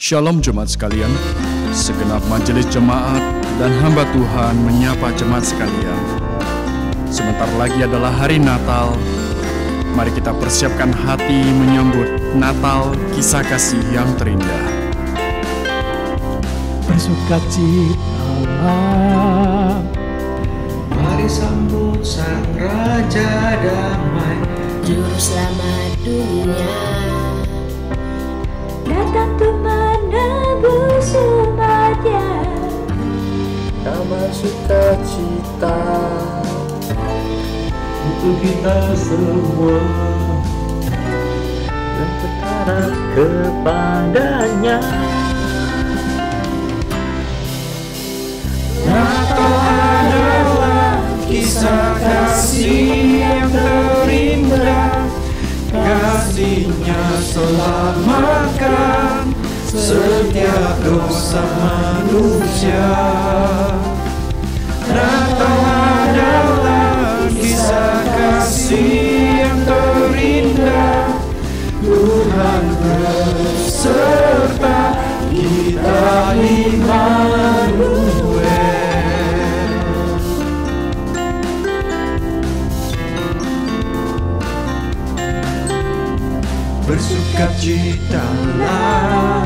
Shalom jemaat sekalian, segenap majelis jemaat dan hamba Tuhan menyapa jemaat sekalian. Sebentar lagi adalah hari Natal. Mari kita persiapkan hati menyambut Natal, kisah kasih yang terindah. Bersukacitalah, mari sambut Sang Raja Damai, Juru Selamat dunia, datang untuk menebus umatnya. kabar sukacita untuk kita semua, dan berharap kepadanya. Natal adalah kisah kasih yang terindah. Kasih-Nya selamatkan setiap dosa manusia. Natal adalah kisah kasih yang terindah. Tuhan beserta kita, Immanuel. Bersukacitalah,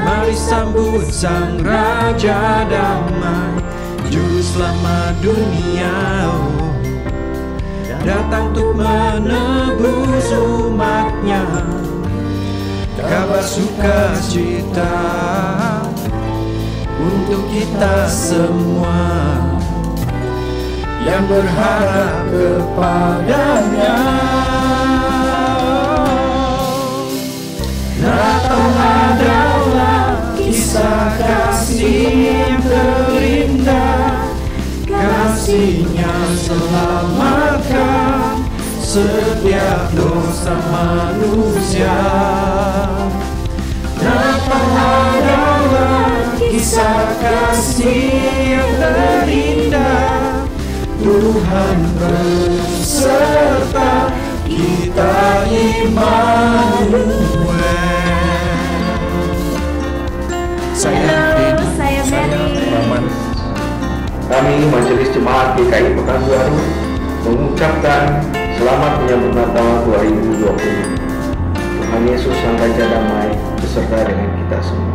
mari sambut Sang Raja Damai, Juru Selamat dunia, datang untuk menebus umatnya. Kabar sukacita untuk kita semua yang berharap kepadanya. Natal adalah kisah kasih yang terindah. Kasih-Nya selamatkan setiap dosa manusia. Natal adalah kisah kasih yang terindah. Tuhan beserta kita, Immanuel. Halo, saya Mary. Rahman. Kami Majelis Jemaat GKI Pekanbaru mengucapkan selamat menyambut Natal 2020. Tuhan Yesus Sang Raja Damai beserta dengan kita semua.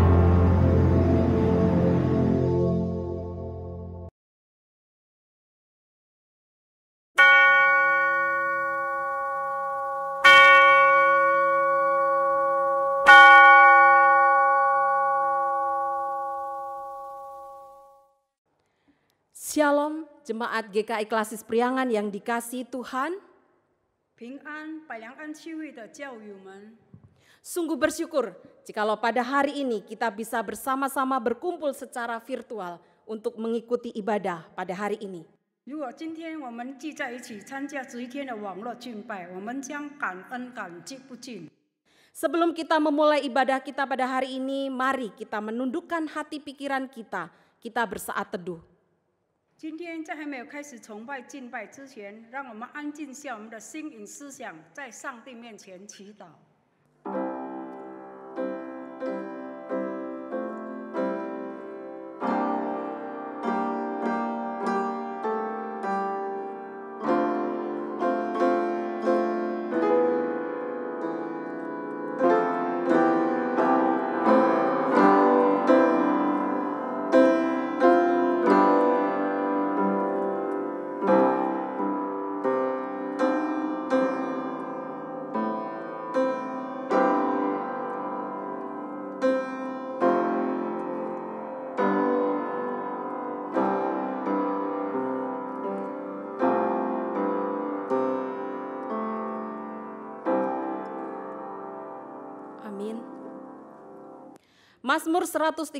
Shalom, jemaat GKI Klasis Priangan yang dikasihi Tuhan. 平安百良安区会的教友们， Sungguh bersyukur jikalau pada hari ini kita bisa bersama-sama berkumpul secara virtual untuk mengikuti ibadah pada hari ini. 如果今天我们聚在一起参加这一天的网络敬拜，我们将感恩感激不尽。 Sebelum kita memulai ibadah kita pada hari ini, mari kita menundukkan hati pikiran kita bersaat teduh. 今天在还没有开始崇拜敬拜之前，让我们安静下我们的心与思想，在上帝面前祈祷。 Amin. Mazmur 130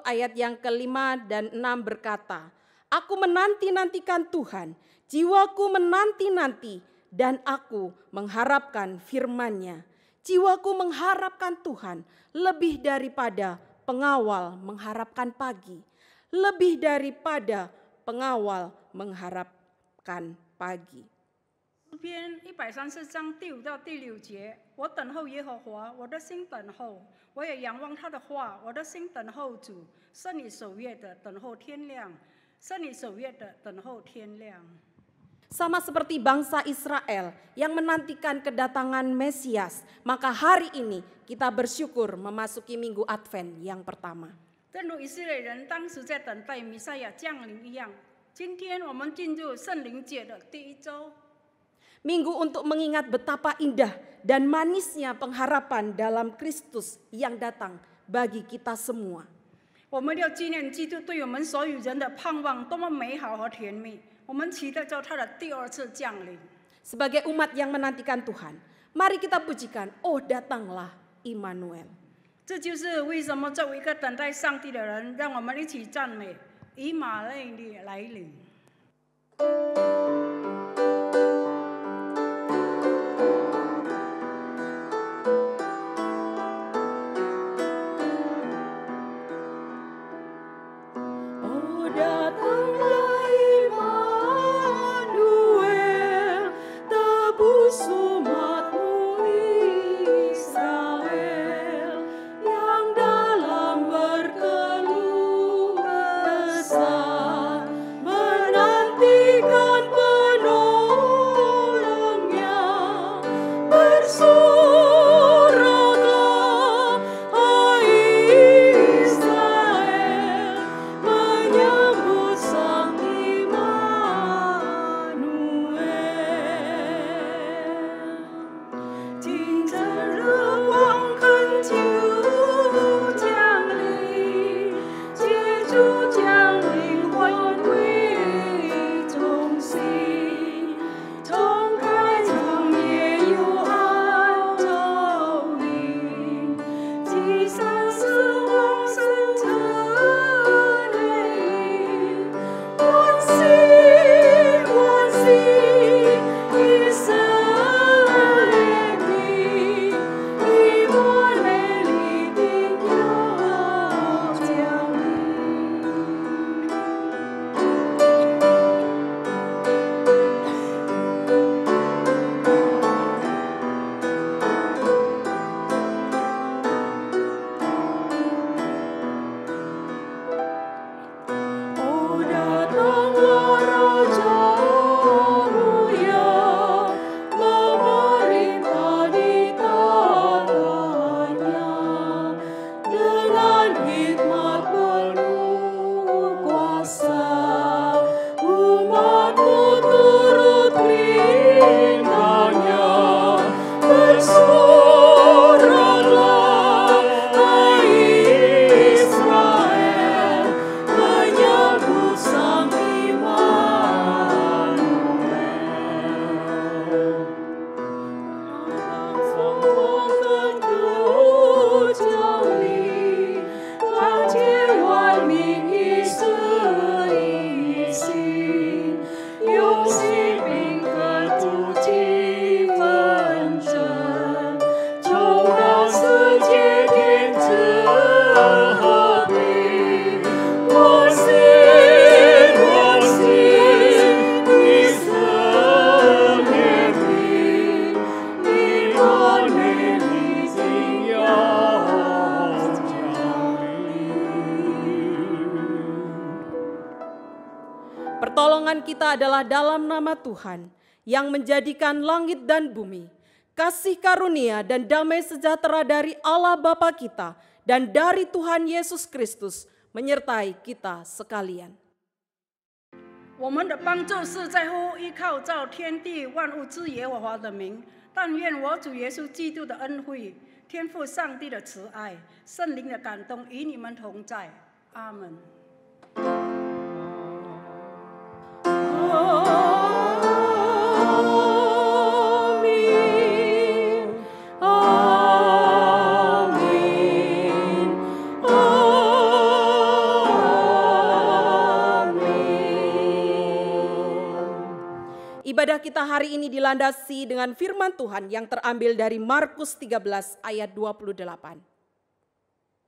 ayat yang ke-5 dan 6 berkata, Aku menanti-nantikan Tuhan, jiwaku menanti-nanti dan aku mengharapkan firman-Nya. Jiwaku mengharapkan Tuhan lebih daripada pengawal mengharapkan pagi. Lebih daripada pengawal mengharapkan pagi. 诗篇134章第5到第6节，我等候耶和华，我的心等候，我也仰望他的话，我的心等候主，圣你守约的等候天亮，圣你守约的等候天亮。 Sama seperti bangsa Israel yang menantikan kedatangan Mesias, maka hari ini kita bersyukur memasuki minggu Advent yang pertama. 正如以色列人当时在等待弥赛亚降临一样，今天我们进入圣灵节的第一周。 Minggu untuk mengingat betapa indah dan manisnya pengharapan dalam Kristus yang datang bagi kita semua. 我们要纪念基督对我们所有人的盼望多么美好和甜蜜，我们期待着他的第二次降临。 Sebagai umat yang menantikan Tuhan, mari kita pujikan, oh datanglah Immanuel. 这就是为什么作为一个等待上帝的人，让我们一起赞美以马内利来临。 Pertolongan kita adalah dalam nama Tuhan yang menjadikan langit dan bumi. Kasih karunia dan damai sejahtera dari Allah Bapa kita dan dari Tuhan Yesus Kristus menyertai kita sekalian. 我们的帮助是在乎依靠造天地万物之耶和华的名，但愿我主耶稣基督的恩惠、天父上帝的慈爱、圣灵的感动与你们同在。阿门。 Ibadah kita hari ini dilandasi dengan firman Tuhan yang terambil dari Markus 13 ayat 28.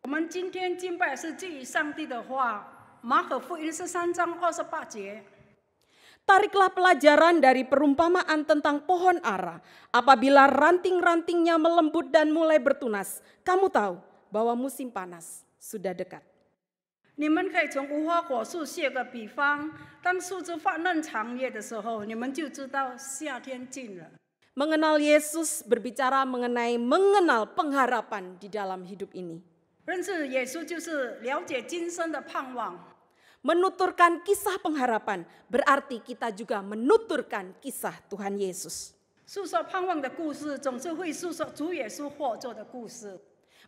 我们今天敬拜是基于上帝的话，马可福音13章28节。Tariklah pelajaran dari perumpamaan tentang pohon ara. Apabila ranting-rantingnya melembut dan mulai bertunas, kamu tahu bahwa musim panas sudah dekat. 你们可以从无花果树写个比方，当树枝发嫩长叶的时候，你们就知道夏天近了。 Mengenal Yesus berbicara mengenai mengenal pengharapan di dalam hidup ini. 认识耶稣就是了解今生的盼望。 Menuturkan kisah pengharapan berarti kita juga menuturkan kisah Tuhan Yesus. 诉说盼望的故事，总是会诉说主耶稣获救的故事。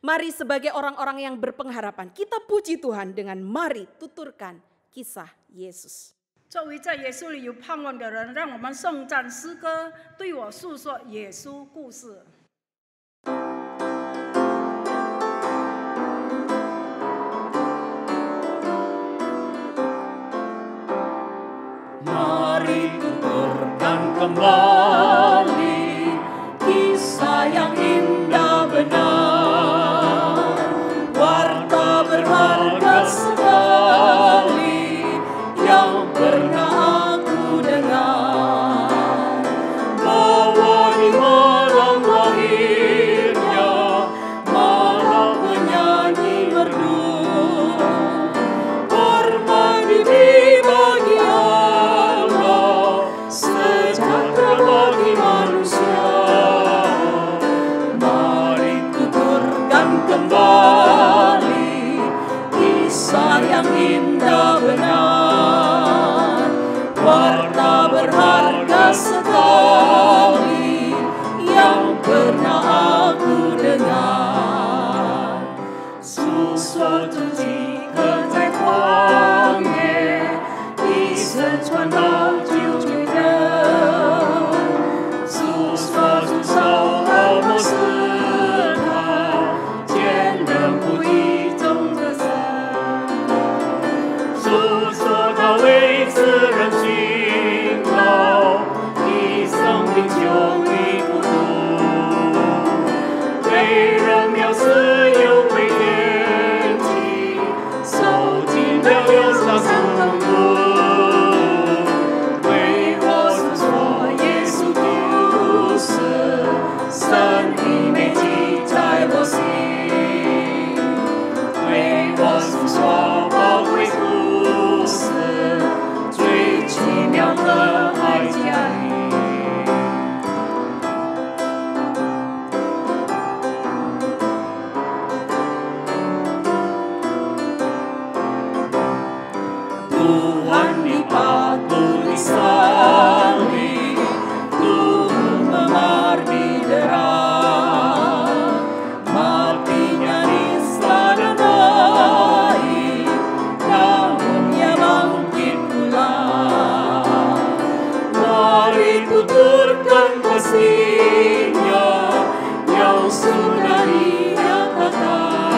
Mari sebagai orang-orang yang berpengharapan, kita puji Tuhan dengan mari tuturkan kisah Yesus. 作为在耶稣里有盼望的人，让我们颂赞诗歌，对我诉说耶稣故事。 Mari tuturkan kembali kisah yang indah benar, warta berharga sekali yang pernah aku dengar, bahwa di malam lahirnya malam penyanyi merdu bermandi bagi sejahtera bagi manusia. Mari tuturkan kembali kisah yang indah benar, warta berharga sekali yang pernah aku dengar. 诉说自己刻在旷野，一生传到救主的。 诉说出手和莫斯塔，坚韧不移中的神。诉说他为此人辛劳，以生命救于孤独，为人藐视又被厌弃，受尽了忧伤痛苦。 神的美记在我心，为我诉说宝贵故事，最奇妙的爱家里。Tuhan di batu di salib, Tuhan memar di matinya nista dan baik, namun ia bangkit pula. Mari tuturkan kasih-Nya yang sudah dinyatakan,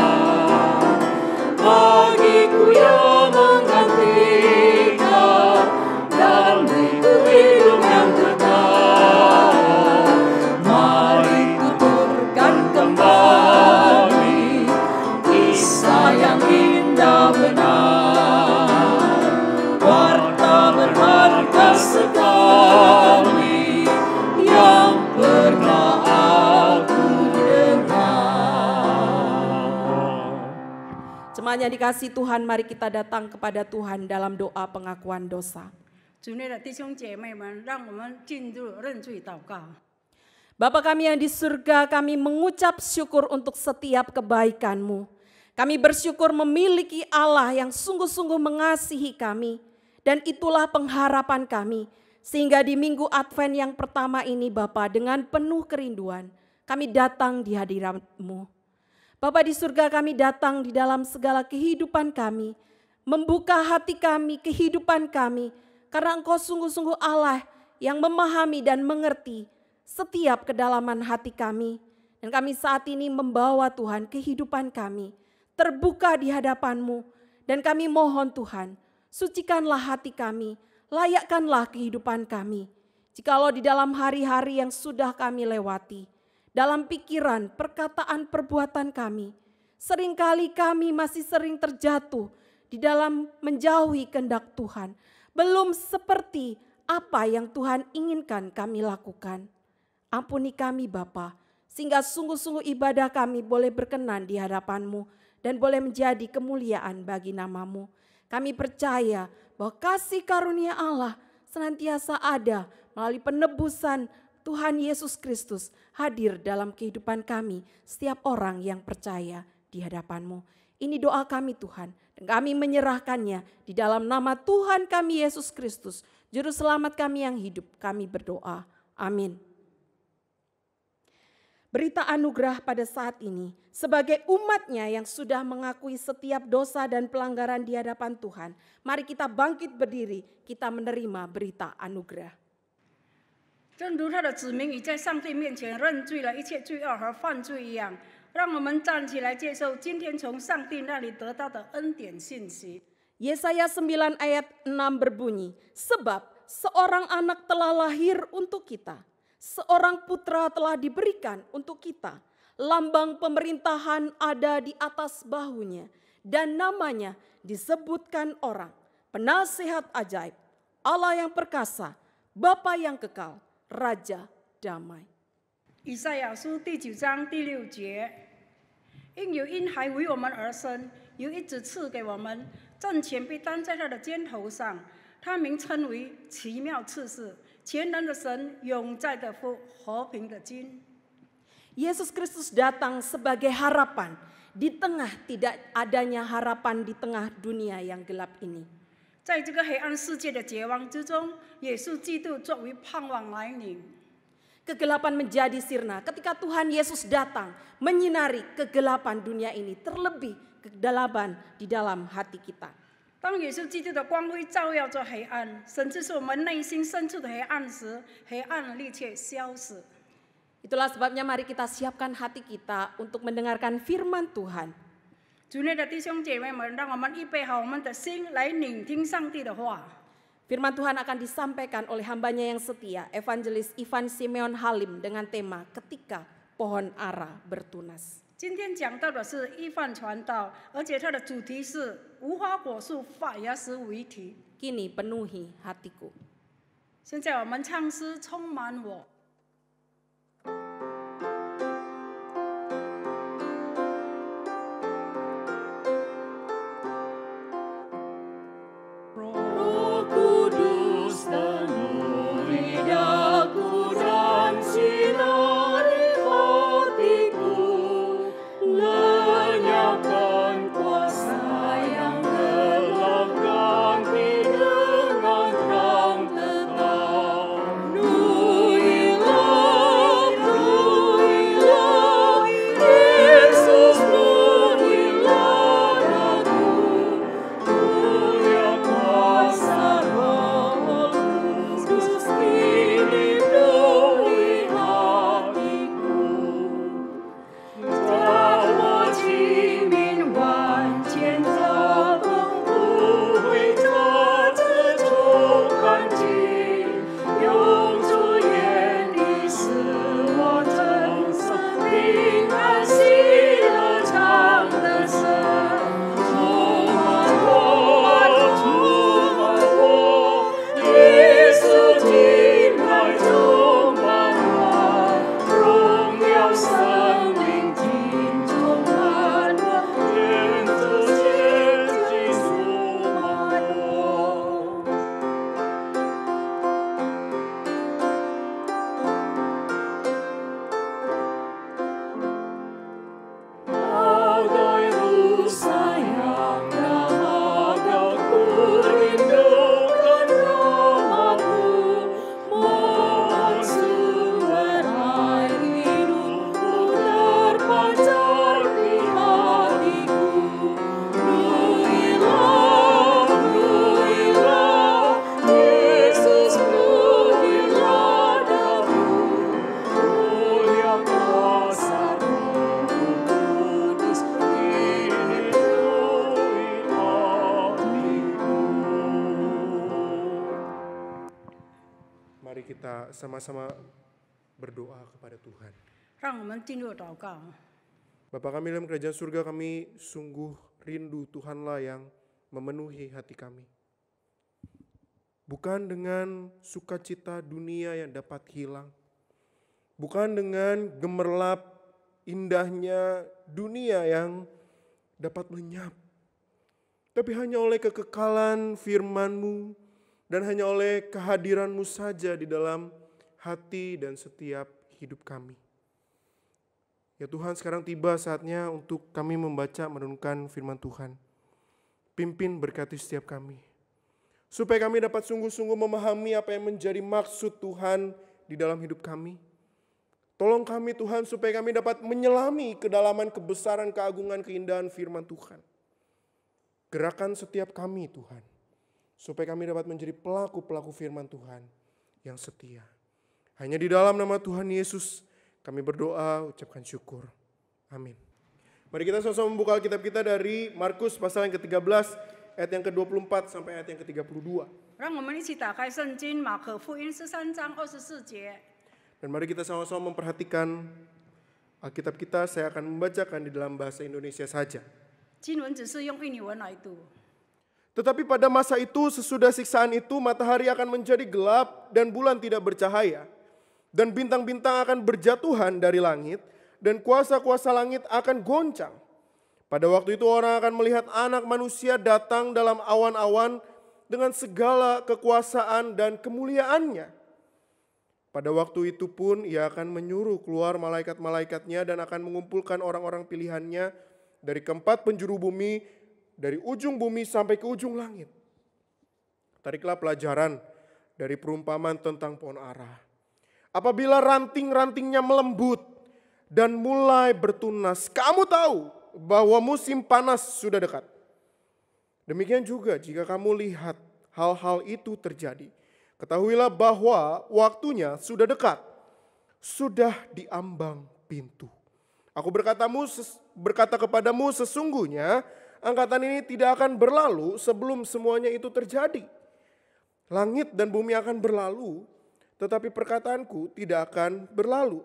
bagiku yang menggantikan dan beriku hidup yang kekal. Mari tuturkan kembali kisah yang indah benar, warta berharga sekali yang pernah aku dengar. Jemaat yang dikasihi Tuhan, mari kita datang kepada Tuhan dalam doa pengakuan dosa. 主内的弟兄姐妹们，让我们进入认罪祷告。 Bapa kami yang di surga, kami mengucap syukur untuk setiap kebaikan-Mu. Kami bersyukur memiliki Allah yang sungguh-sungguh mengasihi kami. Dan itulah pengharapan kami. Sehingga di minggu Advent yang pertama ini Bapa, dengan penuh kerinduan, kami datang di hadirat-Mu. Bapa di surga, kami datang di dalam segala kehidupan kami. Membuka hati kami, kehidupan kami. Karena Engkau sungguh-sungguh Allah yang memahami dan mengerti setiap kedalaman hati kami. Dan kami saat ini membawa Tuhan kehidupan kami terbuka di hadapan-Mu. Dan kami mohon Tuhan, sucikanlah hati kami, layakkanlah kehidupan kami. Jikalau di dalam hari-hari yang sudah kami lewati, dalam pikiran, perkataan, perbuatan kami, seringkali kami masih sering terjatuh di dalam menjauhi kehendak Tuhan. Belum seperti apa yang Tuhan inginkan kami lakukan. Ampuni kami Bapa, sehingga sungguh-sungguh ibadah kami boleh berkenan di hadapan-Mu dan boleh menjadi kemuliaan bagi nama-Mu. Kami percaya bahwa kasih karunia Allah senantiasa ada melalui penebusan Tuhan Yesus Kristus hadir dalam kehidupan kami, setiap orang yang percaya di hadapan-Mu. Ini doa kami Tuhan, dan kami menyerahkannya di dalam nama Tuhan kami Yesus Kristus, Juru Selamat kami yang hidup, kami berdoa. Amin. Berita anugerah pada saat ini, sebagai umatnya yang sudah mengakui setiap dosa dan pelanggaran di hadapan Tuhan, mari kita bangkit berdiri, kita menerima berita anugerah. 正如他的子民已在上帝面前认罪了一切罪恶和犯罪一样，让我们站起来接受今天从上帝那里得到的恩典信息。 Yesaya 9 ayat 6 berbunyi, sebab seorang anak telah lahir untuk kita, seorang putra telah diberikan untuk kita, lambang pemerintahan ada di atas bahunya, dan namanya disebutkan orang, penasihat ajaib, Allah yang perkasa, Bapa yang kekal, Raja damai. 以赛亚书第9章第6节，因有婴孩为我们而生，有一子赐给我们，政权被担在他的肩头上，他名称为奇妙赐世，全能的神，永在的父，和平的君。 Yesus Kristus datang sebagai harapan di tengah tidak adanya harapan di tengah dunia yang gelap ini. 在这个黑暗世界的绝望之中，耶稣基督作为盼望来临。 Kegelapan menjadi sirna ketika Tuhan Yesus datang menyinari kegelapan dunia ini, terlebih kegelapan di dalam hati kita. 当耶稣基督的光辉照耀着黑暗，甚至是我们内心深处的黑暗时，黑暗的力却消失。 Itulah sebabnya mari kita siapkan hati kita untuk mendengarkan firman Tuhan. 主内的弟兄姐妹们，让我们预备好我们的心来聆听上帝的话。 Firman Tuhan akan disampaikan oleh hambanya yang setia, Evangelis Ivan Simeon Halim dengan tema ketika pohon ara bertunas. 今天讲到的是一番传道，而且它的主题是无花果树发芽时为题。 Kini penuhi hatiku. 现在我们唱诗充满我。 Roh Kudus penuhi daku dan sinari hatiku, lenyapkan kuasa yang gelap ganti dengan terang tetap. Penuhilah, penuhilah, Yesus penuhilah daku. Mulia kuasa Roh Kudus kini penuhi hatiku. 在我启明万千的风，不会再次重看见。用主眼里使我承受平安喜乐常得胜。充满我，耶稣进来充满我，荣耀生命尽充满我，天主天际充满我。 Bagai rusa yang dahaga ku rindukan namamu, mohon sumber air hidupmu terpancar di hatiku. Penuhilah, penuhilah, Yesus penuhilah daku. Mulia kuasa Roh Kudus kini penuhi hatiku. Mari kita sama-sama berdoa kepada Tuhan. 让我们进入祷告。 Bapa kami dalam kerajaan surga, kami sungguh rindu Tuhanlah yang memenuhi hati kami. Bukan dengan sukacita dunia yang dapat hilang. Bukan dengan gemerlap indahnya dunia yang dapat lenyap. Tapi hanya oleh kekekalan firman-Mu dan hanya oleh kehadiran-Mu saja di dalam hati dan setiap hidup kami. Ya Tuhan, sekarang tiba saatnya untuk kami membaca merenungkan firman Tuhan. Pimpin berkati setiap kami. Supaya kami dapat sungguh-sungguh memahami apa yang menjadi maksud Tuhan di dalam hidup kami. Tolong kami Tuhan supaya kami dapat menyelami kedalaman kebesaran, keagungan, keindahan firman Tuhan. Gerakan setiap kami Tuhan. Supaya kami dapat menjadi pelaku-pelaku firman Tuhan yang setia. Hanya di dalam nama Tuhan Yesus kami berdoa, ucapkan syukur. Amin. Mari kita sama-sama membuka Alkitab kita dari Markus pasal yang ke-13 ayat yang ke-24 sampai ayat yang ke-32. 让我们一起打开圣经马可福音13章24节。 Dan mari kita sama-sama memperhatikan Alkitab kita. Saya akan membacakan di dalam bahasa Indonesia saja. 经文只是用印尼文来读。 Tetapi pada masa itu sesudah siksaan itu matahari akan menjadi gelap dan bulan tidak bercahaya. Dan bintang-bintang akan berjatuhan dari langit dan kuasa-kuasa langit akan goncang. Pada waktu itu orang akan melihat anak manusia datang dalam awan-awan dengan segala kekuasaan dan kemuliaannya. Pada waktu itu pun ia akan menyuruh keluar malaikat-malaikatnya dan akan mengumpulkan orang-orang pilihannya dari keempat penjuru bumi, dari ujung bumi sampai ke ujung langit. Tariklah pelajaran dari perumpamaan tentang pohon ara. Apabila ranting-rantingnya melembut dan mulai bertunas, kamu tahu bahwa musim panas sudah dekat. Demikian juga jika kamu lihat hal-hal itu terjadi, ketahuilah bahwa waktunya sudah dekat, sudah diambang pintu. Aku berkata kepadamu, sesungguhnya angkatan ini tidak akan berlalu sebelum semuanya itu terjadi. Langit dan bumi akan berlalu, tetapi perkataanku tidak akan berlalu.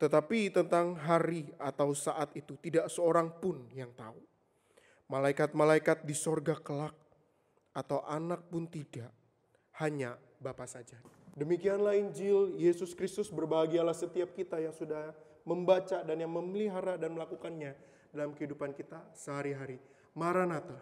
Tetapi tentang hari atau saat itu tidak seorang pun yang tahu. Malaikat-malaikat di sorga kelak atau anak pun tidak, hanya Bapa saja. Demikianlah Injil Yesus Kristus. Berbahagialah setiap kita yang sudah membaca dan yang memelihara dan melakukannya dalam kehidupan kita sehari-hari. Maranatha.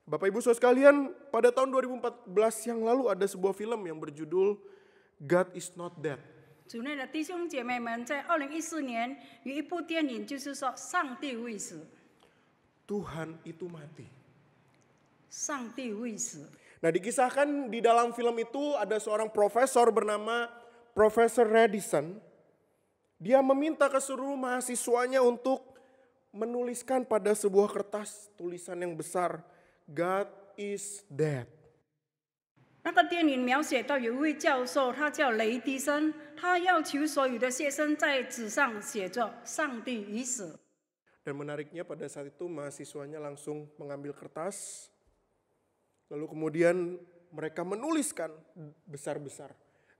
Bapak Ibu Saudara sekalian, pada tahun 2014 yang lalu ada sebuah film yang berjudul God is Not Dead. 主内的弟兄姐妹们，在2014年有一部电影，就是说上帝未死， Tuhan itu mati. 上帝未死。 Nah, dikisahkan di dalam film itu ada seorang profesor bernama Profesor Radisson. Dia meminta ke seluruh mahasiswanya untuk menuliskan pada sebuah kertas tulisan yang besar, God is dead. 那个电影描写到有一位教授，他叫雷迪森，他要求所有的学生在纸上写着“上帝已死”。 Dan menariknya pada saat itu mahasiswanya langsung mengambil kertas, lalu kemudian mereka menuliskan besar-besar,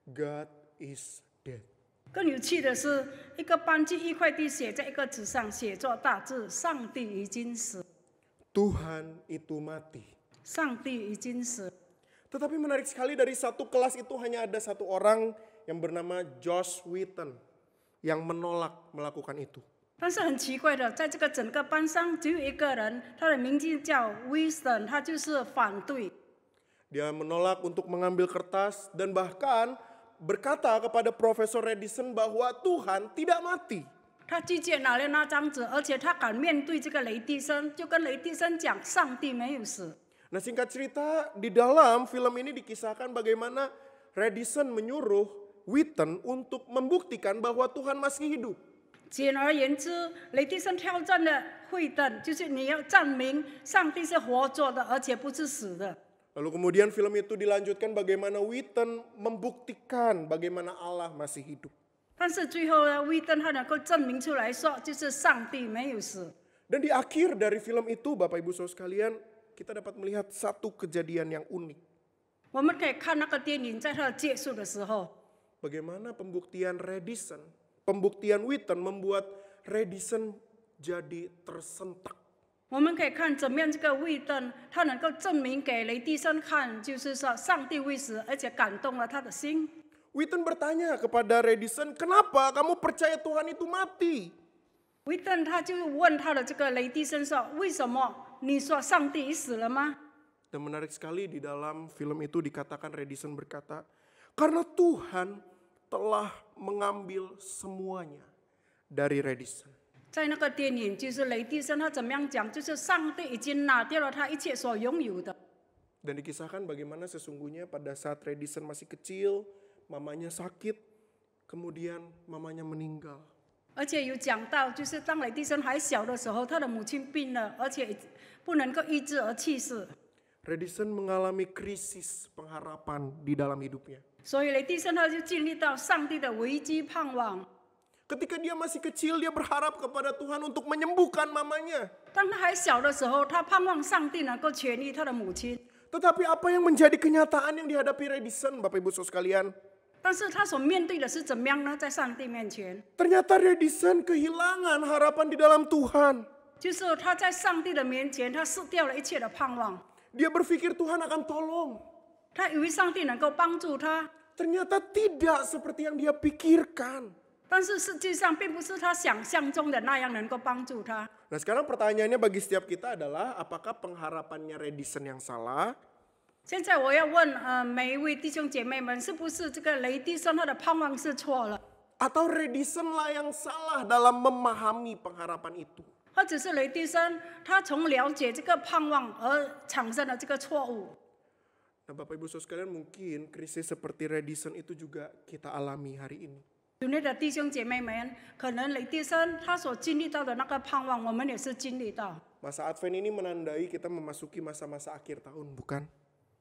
God is dead. 更有趣的是，一个班级一块地写在一个纸上，写作大字“上帝已经死”。 Tuhan itu mati. 上帝已经死。 Tetapi menarik sekali, dari satu kelas itu hanya ada satu orang yang bernama Josh Wheaton yang menolak melakukan itu. 但是很奇怪的，在这个整个班上只有一个人，他的名字叫 Winston， 他就是反对。 Dia menolak untuk mengambil kertas dan bahkan berkata kepada Profesor Radisson bahwa Tuhan tidak mati. 他拒绝拿了那张纸，而且他敢面对这个雷迪森，就跟雷迪森讲：“上帝没有死。” Nah, singkat cerita, di dalam film ini dikisahkan bagaimana Radisson menyuruh Wheaton untuk membuktikan bahwa Tuhan masih hidup. 简而言之，雷迪森挑战了惠登，就是你要证明上帝是活着的，而且不是死的。 Lalu kemudian film itu dilanjutkan bagaimana Wheaton membuktikan bagaimana Allah masih hidup. 但是最后呢，惠登他能够证明出来说，就是上帝没有死。Dan di akhir dari film itu, Bapak Ibu Saudara sekalian, kita dapat melihat satu kejadian yang unik. 我们可以看那个电影，在它的结束的时候， Bagaimana pembuktian Redison, pembuktian Witten membuat Redison jadi tersentak. 我们可以看怎么样这个魏登，他能够证明给雷迪森看，就是说上帝为死，而且感动了他的心。 Witten bertanya kepada Redison, kenapa kamu percaya Tuhan itu mati? 魏登他就问他的这个雷迪森说：“为什么你说上帝已死了吗？” Dan menarik sekali di dalam film itu dikatakan Redison berkata, karena Tuhan telah mengambil semuanya dari Redison. 在那个电影，就是雷迪森他怎么样讲，就是上帝已经拿掉了他一切所拥有的。 Dan dikisahkan bagaimana sesungguhnya pada saat Redison masih kecil, mamanya sakit, kemudian mamanya meninggal. 而且有讲到，就是当雷迪森还小的时候，他的母亲病了，而且不能够医治而去世。 Redison mengalami krisis pengharapan di dalam hidupnya. 所以雷迪森他就经历到上帝的危机盼望。 Ketika dia masih kecil, dia berharap kepada Tuhan untuk menyembuhkan mamanya. 当他还小的时候，他盼望上帝能够痊愈他的母亲。 Tetapi apa yang menjadi kenyataan yang dihadapi Redison, Bapak Ibu Saudara sekalian? 但是他所面对的是怎么样呢？在上帝面前， Ternyata Redison kehilangan harapan di dalam Tuhan. 就是他在上帝的面前，他失掉了一切的盼望。 Dia berpikir Tuhan akan tolong. 他以为上帝能够帮助他， Ternyata tidak seperti yang dia pikirkan. 但是实际上并不是他想象中的那样能够帮助他。 Nah sekarang pertanyaannya bagi setiap kita adalah apakah pengharapannya Redison yang salah? 现在我要问每一位弟兄姐妹们，是不是这个雷迪森他的盼望是错了， Atau Redison lah yang salah dalam memahami pengharapan itu? 或者是雷迪森他从了解这个盼望而产生了这个错误？ Nah Bapak Ibu Saudara sekalian, mungkin krisis seperti Redison itu juga kita alami hari ini. 主内的弟兄姐妹们，可能雷迪森他所经历到的那个盼望，我们也是经历到。 Masa Advent ini menandai kita memasuki masa-masa akhir tahun, bukan?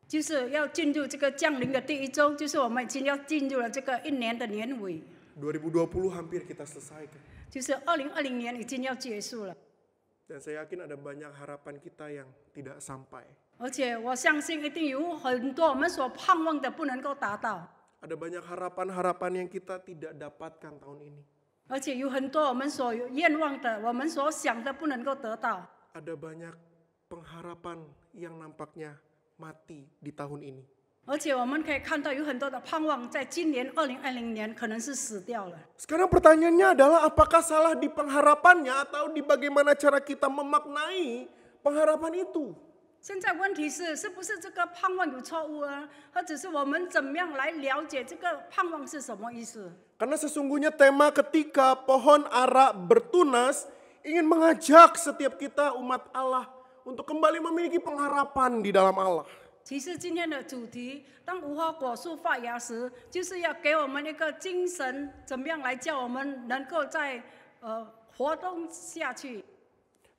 就是要进入这个降临的第一周，就是我们已经要进入了这个一年的年尾， 2020 hampir kita selesaikan. 就是2020年已经要结束了。 Dan saya yakin ada banyak harapan kita yang tidak sampai. 而且我相信一定有很多我们所盼望的不能够达到， Ada banyak harapan-harapan yang kita tidak dapatkan tahun ini. 而且有很多我们所愿望的、我们所想的不能够得到。 Ada banyak pengharapan yang nampaknya mati di tahun ini. 而且我们可以看到有很多的盼望，在今年2020年可能是死掉了。 Sekarang pertanyaannya adalah apakah salah di pengharapannya atau di bagaimana cara kita memaknai pengharapan itu? 现在问题是，是不是这个盼望有错误啊？或者是我们怎么样来了解这个盼望是什么意思？ Karena sesungguhnya tema ketika pohon ara bertunas ingin mengajak setiap kita umat Allah untuk kembali memiliki pengharapan di dalam Allah. 其实今天的主题，当无花果树发芽时，就是要给我们一个精神，怎么样来叫我们能够在活动下去。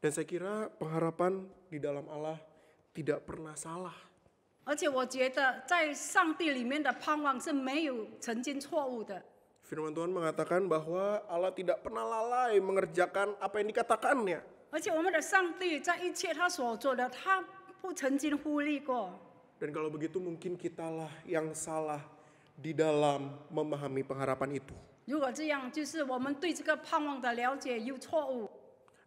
Dan saya kira pengharapan di dalam Allah tidak pernah salah. 而且我觉得，在上帝里面的盼望是没有曾经错误的。 Firman Tuhan mengatakan bahwa Allah tidak pernah lalai mengerjakan apa yang dikatakannya. 而且我们的上帝在一切他所做的，他不曾经忽略过。 Dan kalau begitu mungkin kitalah yang salah di dalam memahami pengharapan itu. 如果这样，就是我们对这个盼望的了解有错误。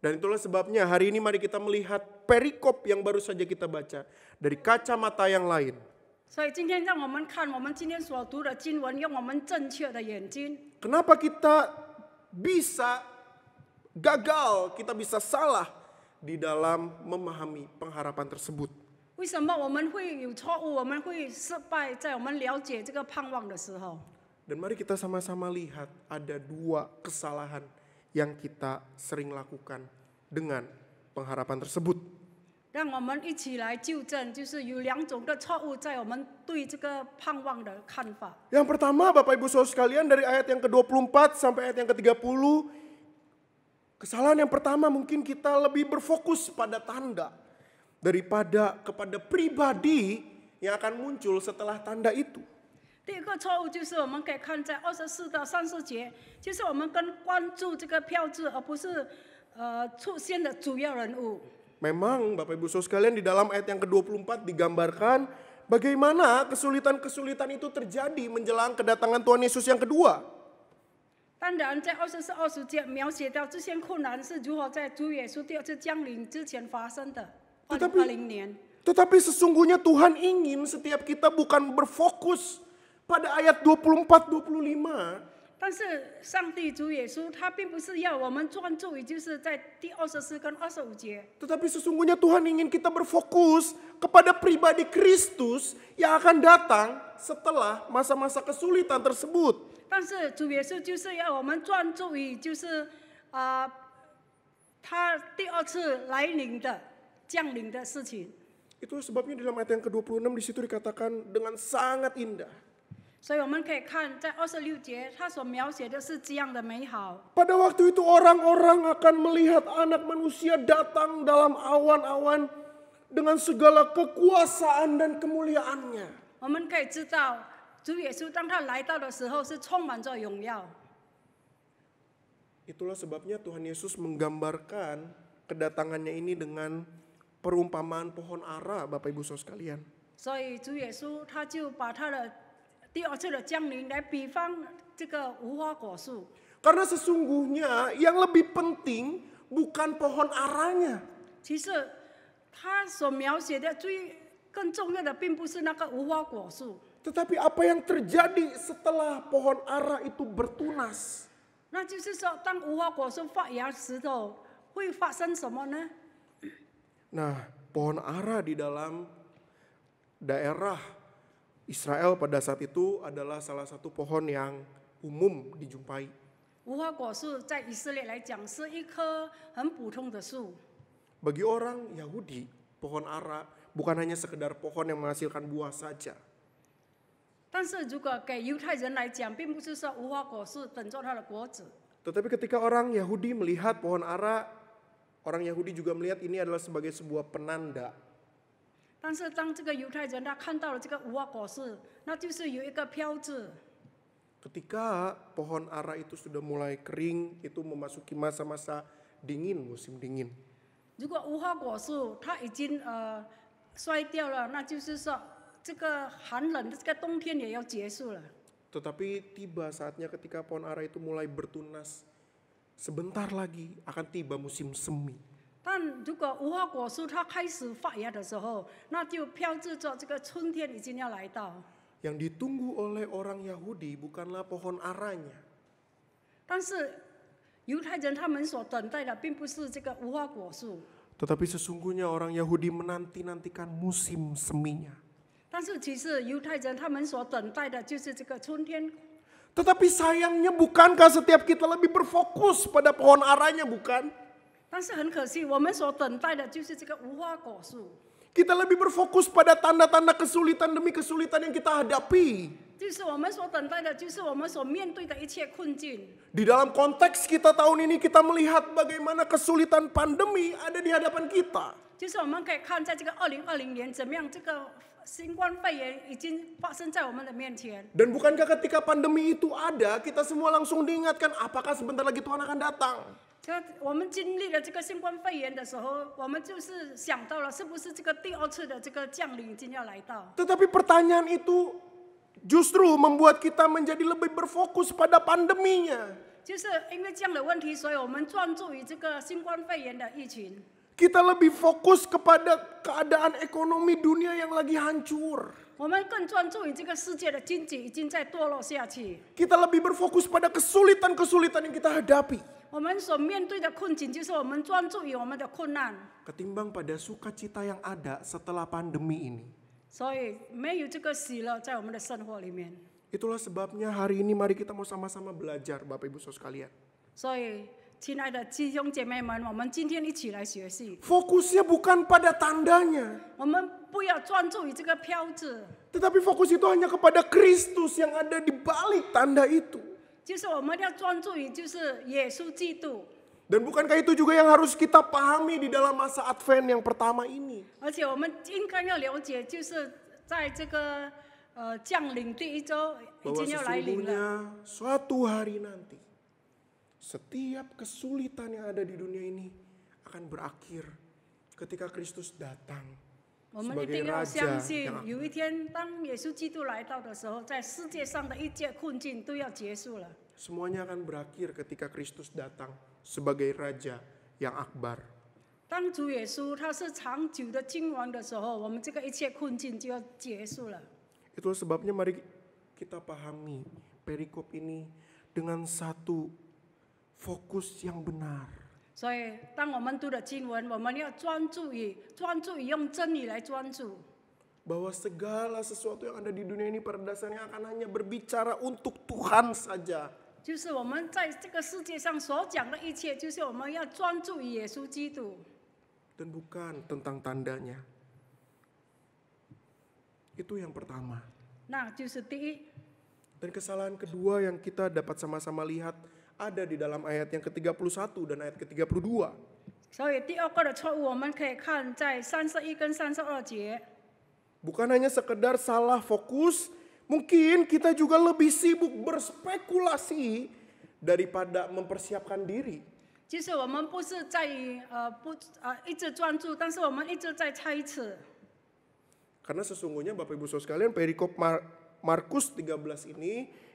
Dan itulah sebabnya hari ini mari kita melihat perikop yang baru saja kita baca dari kacamata yang lain. 所以今天让我们看我们今天所读的经文，用我们正确的眼睛。 Kenapa kita bisa gagal, kita bisa salah di dalam memahami pengharapan tersebut? 为什么我们会有错误？我们会失败，在我们了解这个盼望的时候。 Dan mari kita sama-sama lihat ada dua kesalahan yang kita sering lakukan dengan pengharapan tersebut. 让我们一起来纠正，就是有两种的错误在我们对这个盼望的看法。 Yang pertama Bapak Ibu Saudara sekalian dari ayat yang ke-24 sampai ayat yang ke-30. Kesalahan yang pertama mungkin kita lebih berfokus pada tanda daripada kepada pribadi yang akan muncul setelah tanda itu. 第一个错误就是我们可以看在24到30节，就是我们更关注这个标志，而不是出现的主要人物。 Memang Bapak Ibu Saudara sekalian di dalam ayat yang ke-24 digambarkan bagaimana kesulitan-kesulitan itu terjadi menjelang kedatangan Tuhan Yesus yang kedua. 当然，在24、20节描写到这些困难是如何在主耶稣第二次降临之前发生的。2020年。 Tetapi sesungguhnya Tuhan ingin setiap kita bukan berfokus pada ayat 24-25. 但是上帝主耶稣他并不是要我们专注于就是在第24跟25节。 Tetapi sesungguhnya Tuhan ingin kita berfokus kepada pribadi Kristus yang akan datang setelah masa-masa kesulitan tersebut. 但是主耶稣就是要我们专注于就是他第二次来临的降临的事情。 Itu sebabnya dalam ayat yang ke-26 di situ dikatakan dengan sangat indah. 所以我们可以看在26节，他所描写的是这样的美好。 Pada waktu itu orang-orang akan melihat anak manusia datang dalam awan-awan dengan segala kekuasaan dan kemuliaannya. 我们可以知道，主耶稣当他来到的时候是充满着荣耀。 Itulah sebabnya Tuhan Yesus menggambarkan kedatangannya ini dengan perumpamaan pohon ara, Bapak Ibu Saudara sekalian. 所以主耶稣他就把他的第二次的降临来比方这个无花果树。 Karena sesungguhnya yang lebih penting bukan pohon aranya. 其实他所描写的更重要的并不是那个无花果树， Tetapi apa yang terjadi setelah pohon ara itu bertunas? 那就是说，当无花果树发芽时候会发生什么呢？ Nah, pohon ara di dalam daerah Israel pada saat itu adalah salah satu pohon yang umum dijumpai. 无花果树在以色列来讲是一棵很普通的树， Bagi orang Yahudi, pohon ara bukan hanya sekedar pohon yang menghasilkan buah saja. 但是如果给犹太人来讲，并不是说无花果树等着它的果子， Tetapi ketika orang Yahudi melihat pohon ara, orang Yahudi juga melihat ini adalah sebagai sebuah penanda. 但是当这个犹太人他看到了这个无花果树，那就是有一个标志。 Ketika pohon ara itu sudah mulai kering, itu memasuki masa-masa dingin, musim dingin. 如果无花果树它已经衰掉了，那就是说这个寒冷的这个冬天也要结束了。 Tetapi tiba saatnya ketika pohon ara itu mulai bertunas, sebentar lagi akan tiba musim semi. 但如果无花果树它开始发芽的时候，那就标志着这个春天已经要来到。 Yang ditunggu oleh orang Yahudi bukanlah pohon aranya. 但是犹太人他们所等待的并不是这个无花果树， Tetapi sesungguhnya orang Yahudi menanti-nantikan musim seminya. 但是其实犹太人他们所等待的就是这个春天。 Tetapi sayangnya bukankah setiap kita lebih berfokus pada pohon aranya, bukan? 但是很可惜，我们所等待的就是这个无花果树， Kita lebih berfokus pada tanda-tanda kesulitan demi kesulitan yang kita hadapi. 就是我们所等待的，就是我们所面对的一切困境。 Di dalam konteks kita tahun ini kita melihat bagaimana kesulitan pandemi ada di hadapan kita. 就是我们可以看，在这个2020年，怎么样这个新冠肺炎已经发生在我们的面前。 Dan bukankah ketika pandemi itu ada, kita semua langsung diingatkan apakah sebentar lagi Tuhan akan datang? 我们经历了这个新冠肺炎的时候，我们就是想到了，是不是这个第二次的这个降临已经要来到？ Tetapi pertanyaan itu justru membuat kita menjadi lebih berfokus pada pandeminya. 就是因为这样的问题，所以我们专注于这个新冠肺炎的疫情。 Kita lebih fokus kepada keadaan ekonomi dunia yang lagi hancur. 我们更专注于这个世界的经济已经在堕落下去。 Kita lebih berfokus pada kesulitan-kesulitan yang kita hadapi. 我们所面对的困境，就是我们专注于我们的困难， Ketimbang pada sukacita yang ada setelah pandemi ini. 所以没有这个喜乐在我们的生活里面。 Itulah sebabnya hari ini mari kita mau sama-sama belajar Bapak Ibu Saudara sekalian. 所以，亲爱的弟兄姐妹们，我们今天一起来学习。 Fokusnya bukan pada tandanya. 我们不要专注于这个标志， Tetapi fokus itu hanya kepada Kristus yang ada di balik tanda itu. 就是我们要专注于就是耶稣基督。 Dan bukankah itu juga yang harus kita pahami di dalam masa Advent yang pertama ini? 而且我们应该要了解，就是在这个降临第一周已 Bahwa 经要来临了。 sesungguhnya suatu hari nanti Setiap kesulitan yang ada di dunia ini akan berakhir ketika Kristus datang 我们一 sebagai 定要 Raja 相信 yang， 有一天当耶稣基督来到的时候，在世界上的一切困境都要结束了。 semuanya akan berakhir ketika Kristus datang sebagai Raja yang akbar. 当主耶稣他是长久的君王的时候，我们这个一切困境就要结束了。 Itulah sebabnya mari kita pahami perikop ini dengan satu fokus yang benar. 所以，当我们读的经文，我们要专注于用真理来专注。 Bahwa segala sesuatu yang ada di dunia ini pada dasarnya akan hanya berbicara untuk Tuhan saja. 就是我们在这个世界上所讲的一切，就是我们要专注于耶稣基督， Dan bukan tentang tandanya. Itu yang pertama. 那就是第一。 Dan kesalahan kedua yang kita dapat sama-sama lihat ada di dalam ayat yang ke-31 dan ayat ke-32. 所以第二个的错误，我们可以看在31跟32节。 Bukan hanya sekedar salah fokus, mungkin kita juga lebih sibuk berspekulasi daripada mempersiapkan diri. 就是我们不是在于一直专注，但是我们一直在猜测。 Karena sesungguhnya Bapak Ibu Saudara sekalian perikop Markus 13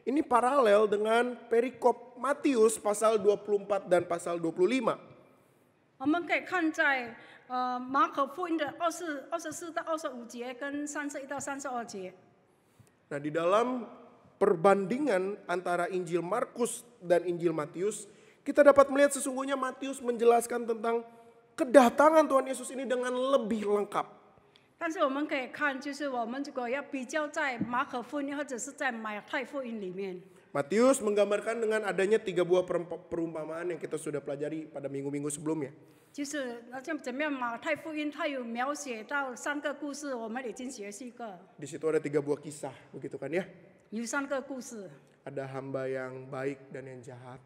ini paralel dengan perikop Matius pasal 24 dan pasal 25. 我们可以看在马可福音的24到25节跟31到32节。 Nah, di dalam perbandingan antara Injil Markus dan Injil Matius, kita dapat melihat sesungguhnya Matius menjelaskan tentang kedatangan Tuhan Yesus ini dengan lebih lengkap. 但是我们可以看，就是我们如果要比较在马可福音或者是在马太福音里面， Matius menggambarkan dengan adanya 3 buah perumpamaan yang kita sudah pelajari pada minggu-minggu sebelumnya. 就是像怎么样马太福音它有描写到3个故事，我们已经学习过， Di situ ada 3 buah kisah, begitu kan ya? 有3个故事， Ada hamba yang baik dan yang jahat.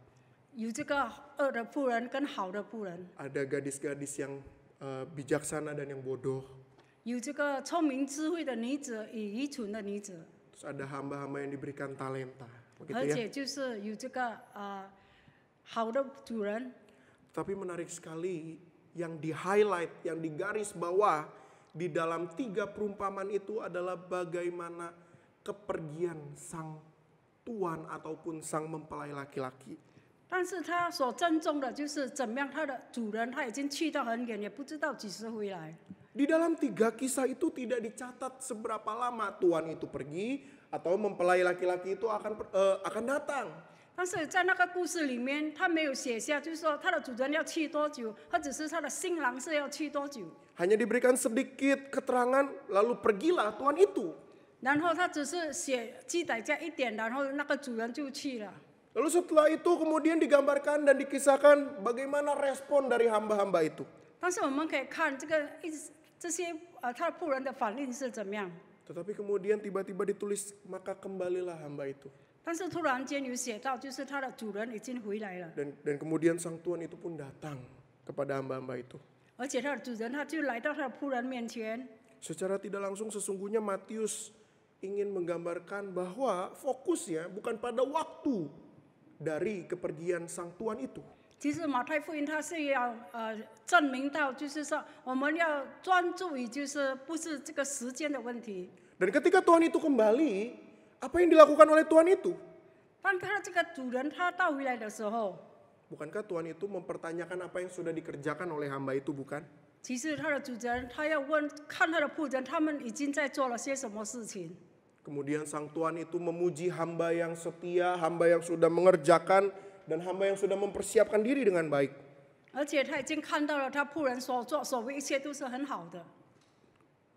有这个恶的仆人跟好的仆人， Ada gadis-gadis yang bijaksana dan yang bodoh. 有这个聪明智慧的女子与愚蠢的女子， Terus ada hamba-hamba yang diberikan talenta, 而 begitu ya? 且就是有这个好的主人。 Tapi menarik sekali yang di-highlight, yang digaris bawah di dalam 3 perumpamaan itu adalah bagaimana kepergian sang tuan ataupun sang mempelai laki-laki. 但是他所珍重的就是怎么样，他的主人他已经去到很远，也不知道几时回来。 Di dalam 3 kisah itu tidak dicatat seberapa lama tuan itu pergi atau mempelai laki-laki itu akan datang. 但是在那个故事里面，他没有写下，就是说他的主人要去多久，或者是他的新郎是要去多久。 Hanya diberikan sedikit keterangan lalu pergilah tuan itu. 然后他只是记载这一点，然后那个主人就去了。 Lalu setelah itu kemudian digambarkan dan dikisahkan bagaimana respon dari hamba-hamba itu. 但是我们可以看这些他的仆人的反应是怎么样。 Tetapi kemudian tiba-tiba ditulis maka kembalilah hamba itu. 但是突然间有写到，就是他的主人已经回来了， Dan kemudian sang tuan itu pun datang kepada hamba-hamba itu. 而且他的主人他就来到他的仆人面前。 Secara tidak langsung sesungguhnya Matius ingin menggambarkan bahwa fokusnya bukan pada waktu dari kepergian sang tuan itu. 其实马太福音它是要证明到，就是说我们要专注于，就是不是这个时间的问题。 Dan ketika tuan itu kembali, apa yang dilakukan oleh tuan itu? 当他这个主人他到回来的时候， Bukankah tuan itu mempertanyakan apa yang sudah dikerjakan oleh hamba itu, bukan? 其实他的主人他要看他的仆人，他们已经在做了些什么事情。 Kemudian sang tuan itu memuji hamba yang setia, hamba yang sudah mengerjakan, dan hamba yang sudah mempersiapkan diri dengan baik. 而且他已经看到了他仆人所作所为一切都是很好的。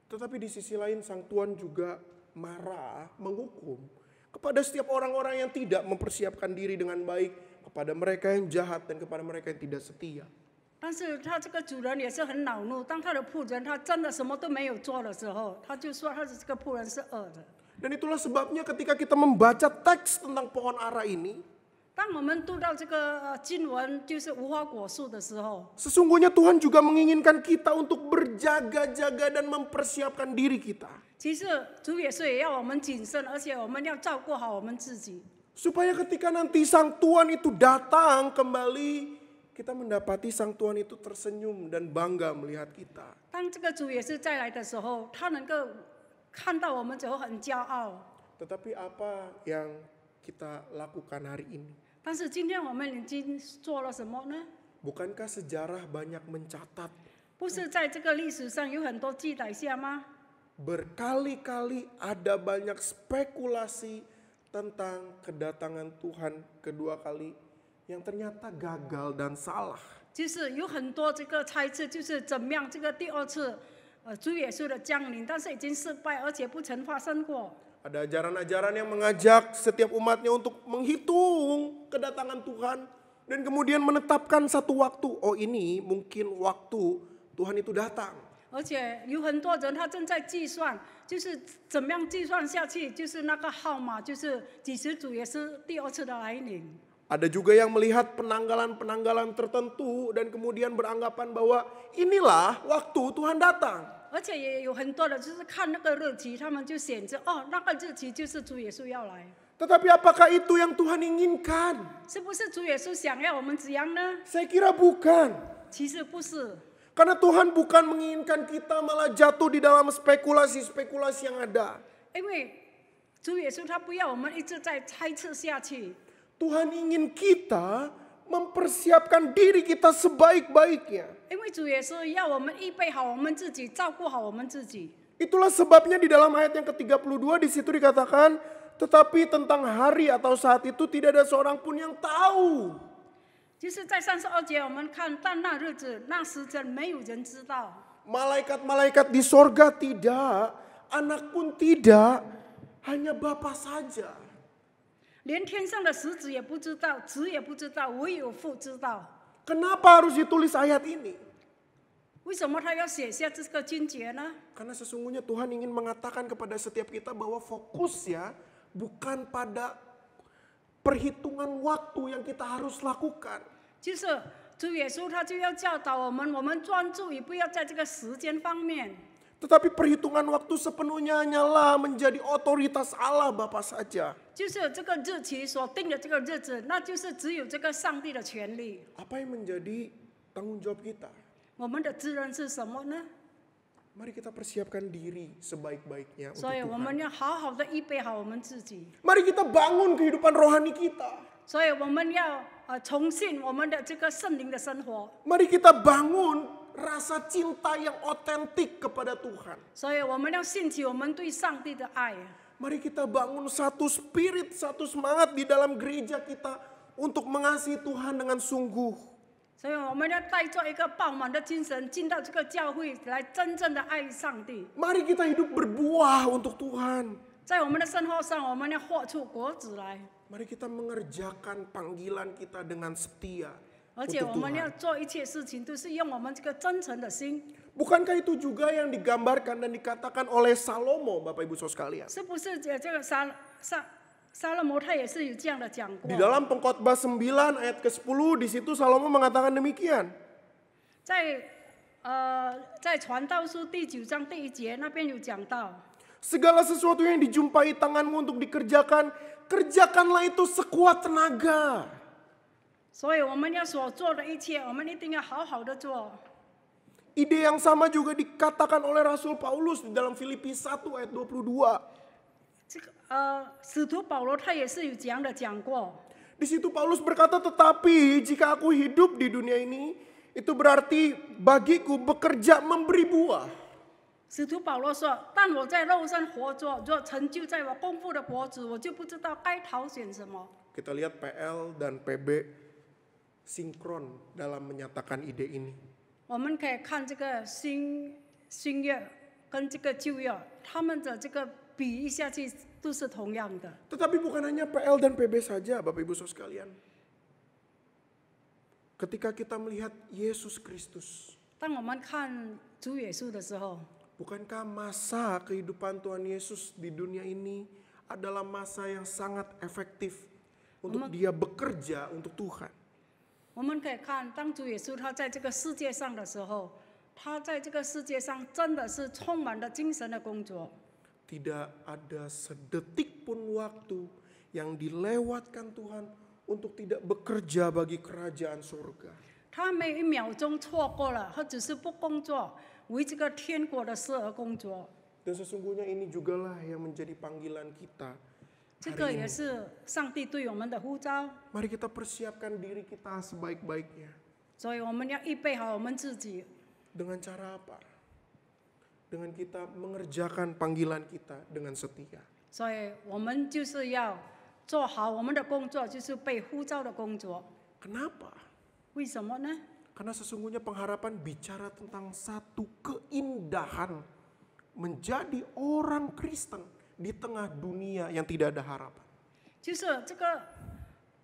Tetapi di sisi lain sang tuan juga marah, menghukum kepada setiap orang-orang yang tidak mempersiapkan diri dengan baik, kepada mereka yang jahat dan kepada mereka yang tidak setia. 但是他这个主人也是很恼怒，当他的仆人他真的什么都没有做的时候，他就说他的这个仆人是恶的。 Dan itulah sebabnya ketika kita membaca teks tentang pohon ara ini, 当我们读到这个经文就是无花果树的时候， sesungguhnya Tuhan juga menginginkan kita untuk berjaga-jaga dan mempersiapkan diri kita. 其实主也是也要我们谨慎，而且我们要照顾好我们自己。Supaya ketika nanti Sang Tuhan itu datang kembali, kita mendapati Sang Tuhan itu tersenyum dan bangga melihat kita. 当这个主耶稣再来的时候，他能够看到我们之后很骄傲。 Tetapi apa yang kita lakukan hari ini? 但是今天我们已经做了什么呢？ Bukankah sejarah banyak mencatat? 不是在这个历史上有很多记载下吗？ Berkali-kali ada banyak spekulasi tentang kedatangan Tuhan kedua kali yang ternyata gagal dan salah. 就是有很多这个猜测，就是怎么样这个第二次主耶稣的降临，但是已经失败，而且不曾发生过。 Ada ajaran-ajaran yang mengajak setiap umatnya untuk menghitung kedatangan Tuhan dan kemudian menetapkan satu waktu. Oh, ini mungkin waktu Tuhan itu datang. 而且有很多人他正在计算，就是怎么样计算下去，就是那个号码，就是几时主耶稣第二次的来临。 Ada juga yang melihat penanggalan-penanggalan tertentu dan kemudian beranggapan bahwa inilah waktu Tuhan datang. 而且也有很多的，就是看那个日期，他们就选择哦，那个日期就是主耶稣要来。 Tetapi apakah itu yang Tuhan inginkan? 是不是主耶稣想要我们这样呢？ Saya kira bukan. 其实不是， Karena Tuhan bukan menginginkan kita malah jatuh di dalam spekulasi-spekulasi yang ada. 因为主耶稣他不要我们一直在猜测下去。 Tuhan ingin kita mempersiapkan diri kita sebaik-baiknya. 因为主耶稣要我们预备好我们自己，照顾好我们自己。 Itulah sebabnya di dalam ayat yang ke-32 di situ dikatakan, tetapi tentang hari atau saat itu tidak ada seorang pun yang tahu. 就是在32节我们看，但那日子、那时辰，没有人知道。 Malaikat-malaikat di sorga tidak, anak pun tidak, hanya Bapa saja. 连天上的使子也不知道，子也不知道，唯有父知道。 Kenapa harus ditulis ayat ini? 为什么他要写下这个经节呢？ Karena sesungguhnya Tuhan ingin mengatakan kepada setiap kita bahwa fokusnya bukan pada perhitungan waktu yang kita harus lakukan. 就是主耶稣他就要教导我们，我们专注于不要在这个时间方面， Tetapi perhitungan waktu sepenuhnya hanyalah menjadi otoritas Allah Bapa saja. 就是这个日期所定的这个日子，那就是只有这个上帝的权利。 Apa yang menjadi tanggung jawab kita? 我们的责任是什么呢？ Mari kita persiapkan diri sebaik-baiknya untuk 所以我们 Tuhan. 要好好的预备好我们自己， Mari kita bangun kehidupan rohani kita. 所以我们要重信我们的这个圣灵的生活， Mari kita bangun rasa cinta yang otentik kepada Tuhan. 所以我们要兴起我们对上帝的爱。 Mari kita bangun satu spirit, satu semangat di dalam gereja kita untuk mengasihi Tuhan dengan sungguh. 所以我们要带着一个饱满的精神进到这个教会来，真正的爱上帝。 Mari kita hidup berbuah untuk Tuhan. 在我们的生活上，我们要活出果子来， Mari kita mengerjakan panggilan kita dengan setia 而且 untuk 我们要 Tuhan. 做一切事情都是用我们这个真诚的心， Bukankah itu juga yang digambarkan dan dikatakan oleh Salomo, Bapak Ibu Saudara sekalian? 是不是？这个撒勒摩他也是有这样的讲过 Di。dalam Pengkhotbah 9 ayat ke-10 di situ Salomo mengatakan demikian. 在传道书第9章第1节那边有讲到， Segala sesuatu yang dijumpai tanganmu untuk dikerjakan, kerjakanlah itu sekuat tenaga. 所以我们要所做的一切，我们一定要好好的做。 Ide yang sama juga dikatakan oleh Rasul Paulus di dalam Filipi 1 ayat 22. 这个使徒保罗他也是有这样的讲过。 Di situ Paulus berkata, tetapi jika aku hidup di dunia ini, itu berarti bagiku bekerja memberi buah. 使徒保罗说：“但我在肉身活着，若成就在我功夫的果子，我就不知道该挑选什么。” Kita lihat PL dan PB sinkron dalam menyatakan ide ini. 我们可以看这个新约跟这个旧约，他们的这个比喻下去都是同样的。 Tetapi bukan hanya PL dan PB saja, Bapak Ibu Saudara sekalian. Ketika kita melihat Yesus Kristus, 当我们看主耶稣的时候， bukankah masa kehidupan Tuhan Yesus di dunia ini adalah masa yang sangat efektif untuk dia bekerja untuk Tuhan? 我们可以看，当主耶稣他在这个世界上的时候，他在这个世界上真的是充满了精神的工作。 Tidak ada sedetik pun waktu yang dilewatkan Tuhan untuk tidak bekerja bagi kerajaan surga. 他每一秒钟错过了，他只是不工作，为这个天国的事而工作。 Dan sesungguhnya ini jugalah yang menjadi panggilan kita 这个也是上帝对我们的呼召， Mari kita persiapkan diri kita sebaik-baiknya. 所以我们要预备好我们自己。 Dengan cara apa? Dengan kita mengerjakan panggilan kita dengan setia. 所以我们就是要做好我们的工作，就是被呼召的工作。 Kenapa? 为什么呢？ Karena sesungguhnya pengharapan bicara tentang satu keindahan menjadi orang Kristen di tengah dunia yang tidak ada harapan. 就是这个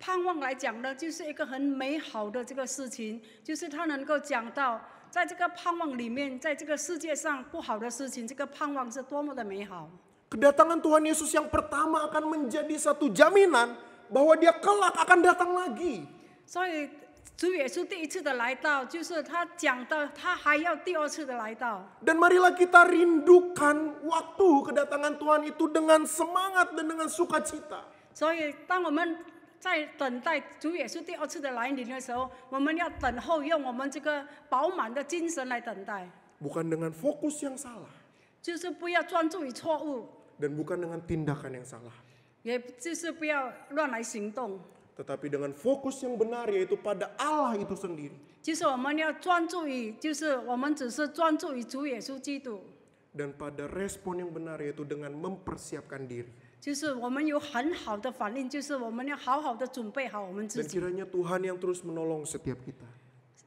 盼望来讲呢，就是一个很美好的这个事情，就是他能够讲到，在这个盼望里面，在这个世界上不好的事情，这个盼望是多么的美好。 Kedatangan Tuhan Yesus yang pertama akan menjadi satu jaminan bahwa dia kelak akan datang lagi. 所以主耶稣第一次的来到，就是他讲到他还要第二次的来到。 Dan marilah kita rindukan waktu kedatangan Tuhan itu dengan semangat dan dengan sukacita. 所以当我们在等待主耶稣第二次的来临的时候，我们要等候，用我们这个饱满的精神来等待， Bukan dengan fokus yang salah 就是不要专注于错误， dan bukan dengan tindakan yang salah. 也就是不要乱来行动。 Tetapi dengan fokus yang benar yaitu pada Allah itu sendiri. 就是我们要专注于，就是我们只是专注于主耶稣基督， Dan pada respon yang benar yaitu dengan mempersiapkan diri. 就是我们有很好的反应，就是我们要好好的准备好我们自 Dan 己， kiranya Tuhan yang terus menolong setiap kita.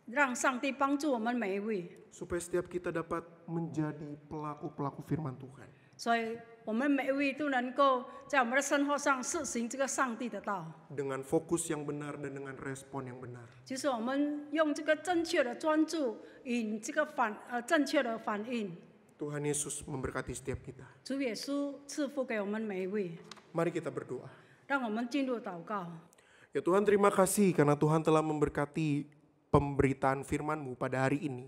让上帝帮助我们每一位。 Supaya setiap kita dapat menjadi pelaku-pelaku firman Tuhan. 所以我们每一位都能够在我们的生活上实行这个上帝的道， Dengan fokus yang benar dan dengan respon yang benar. 就是我们用这个正确的专注，以这个正确的反应。 Tuhan Yesus memberkati setiap kita. 主耶稣赐福给我们每一位， Mari kita berdoa. 让我们进入祷告。 Ya Tuhan, terima kasih karena Tuhan telah memberkati pemberitaan firman-Mu pada hari ini.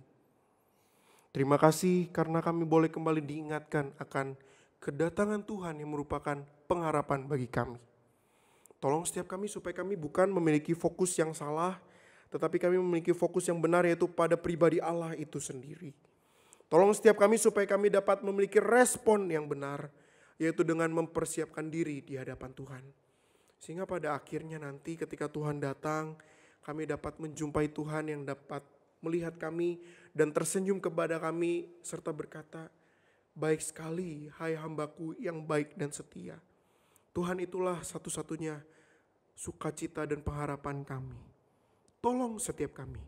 Terima kasih karena kami boleh kembali diingatkan akan kedatangan Tuhan yang merupakan pengharapan bagi kami. Tolong setiap kami supaya kami bukan memiliki fokus yang salah, tetapi kami memiliki fokus yang benar yaitu pada pribadi Allah itu sendiri. Tolong setiap kami supaya kami dapat memiliki respon yang benar, yaitu dengan mempersiapkan diri di hadapan Tuhan. Sehingga pada akhirnya nanti ketika Tuhan datang, kami dapat menjumpai Tuhan yang dapat melihat kami dan tersenyum kepada kami serta berkata, baik sekali hai hambaku yang baik dan setia. Tuhan itulah satu-satunya sukacita dan pengharapan kami. Tolong setiap kami.